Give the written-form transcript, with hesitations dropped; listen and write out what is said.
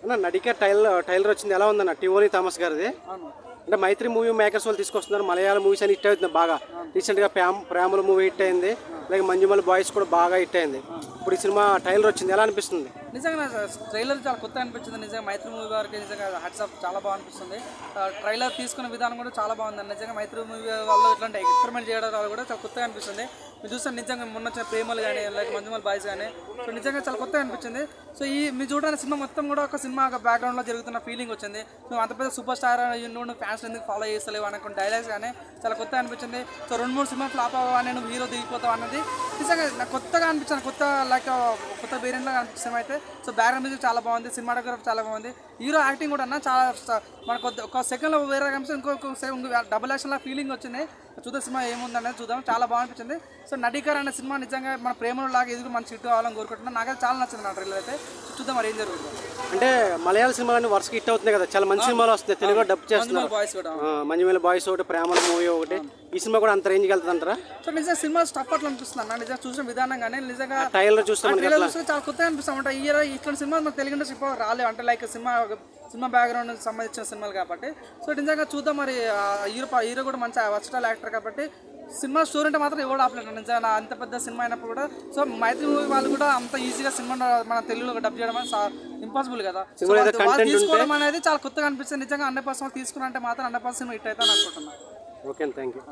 అన్న నటిక టైలర్ వచ్చింది ఎలా ఉందన్న టివోని థామస్ గారిది? అంటే మైత్రి మూవీ మేకర్స్ వాళ్ళు తీసుకొస్తున్నారు. మలయాళ మూవీస్ అని హిట్ అవుతుంది బాగా. రీసెంట్గా ప్రేమల మూవీ హిట్ అయింది, అలాగే మంజుమల్ బాయ్స్ కూడా బాగా హిట్ అయింది. ఇప్పుడు ఈ సినిమా టైలర్ వచ్చింది ఎలా అనిపిస్తుంది? నిజంగా ట్రైలర్ చాలా కొత్త అనిపించింది. నిజంగా మైత్రి మూవీ వారికి నిజంగా హ్యాట్స్ ఆఫ్, చాలా బాగా అనిపిస్తుంది. ట్రైలర్ తీసుకున్న విధానం కూడా చాలా బాగుంది. నిజంగా మైత్రి మూవీ వాళ్ళు ఇట్లాంటి ఎక్స్పెరిమెంట్ చేయడం వాళ్ళు కూడా చాలా కొత్తగా అనిపిస్తుంది. మీరు చూస్తే నిజంగా మొన్న వచ్చిన ప్రేమలు కానీ లైక్ మంజుమల్ బాయ్స్ కానీ సో నిజంగా చాలా కొత్తగా అనిపించింది. సో మీరు చూడడానికి సినిమా మొత్తం కూడా ఒక సినిమా బ్యాక్గ్రౌండ్లో జరుగుతున్న ఫీలింగ్ వచ్చింది. నువ్వు అంత పెద్ద సూపర్ స్టార్ నువ్వు ఫ్యాన్స్ ఎందుకు ఫాలో చేస్తలేవు అనుకున్న డైలాగ్స్ కానీ చాలా కొత్తగా అనిపించింది. సో 2-3 సినిమా ఫ్లాప్ అవ్వని నువ్వు హీరో దిగిపోతావు అన్నది నిజంగా నాకు కొత్తగా అనిపించింది. కొత్త వేరియంట్లో అనిపిస్తుంది అయితే. సో బ్యాక్గ్రౌండ్ మ్యూజిక్ చాలా బాగుంది, సినిమాటోగ్రఫీ చాలా బాగుంది, హీరో యాక్టింగ్ కూడా చాలా మనకు ఒక సెకండ్లో వేరే కనిపిస్తుంది, ఇంకో డబుల్ యాక్షన్లా ఫీలింగ్ వచ్చింది. చూద్దాం సినిమా ఏముందనేది చూద్దాం, చాలా బాగా అనిపించింది. సో నటికర్ అనే సినిమా నిజంగా మన ప్రేమలో లాగా ఎదుగు మంచి హిట్ కావాలని కోరుకుంటున్నాను. నాకైతే చాలా నచ్చింది నా ట్రైలర్ అయితే. చూద్దాం మరి ఏం జరుగుతుంది. అంటే మలయాళ సినిమాలన్నీ వరుసకి హిట్ అవుతున్నాయి కదా, చాలా మంచి సినిమాలు వస్తున్నాయి, తెలుగులో డబ్ చేస్తున్నారు. మంజుమల్ బాయ్స్ ఒకటి, ప్రేమల మూవీ ఒకటి, ఈ సినిమా కూడా అంత రేంజ్కి వెళ్తుంది అంటారా? సో నిజంగా సినిమా స్టఫ్ అట్లా అనిపిస్తుంది అన్న. నిజంగా చూసిన విధానం కానీ నిజంగా ట్రైలర్ చూస్తే చాలా కొత్తగా అనిపిస్తాం అంటే ఇట్లాంటి సినిమా మన తెలుగు ఇండస్ట్రీ రాలేదు అంటే లైక్ సినిమా బ్యాక్గ్రౌండ్ సంబంధించిన సినిమాలు కాబట్టి. సో నిజంగా చూద్దాం మరి. హీరో కూడా మంచి వర్సటైల్ యాక్టర్ కాబట్టి సినిమా స్టోరీ అంటే మాత్రం ఎవరు ఆపలేదు నిజంగా. అంత పెద్ద సినిమా అయినప్పుడు కూడా సో మైత్రి మూవీ వాళ్ళు కూడా అంత ఈజీగా సినిమా మన తెలుగులో డబ్ చేయడం ఇంపాసిబుల్ కదా. తీసుకోవడం అనేది చాలా కొత్తగా అనిపిస్తుంది నిజంగా. 100% తీసుకున్నా అంటే మాత్రం 100% హిట్ అవుతాను అనుకుంటున్నాను. Okay, thank you.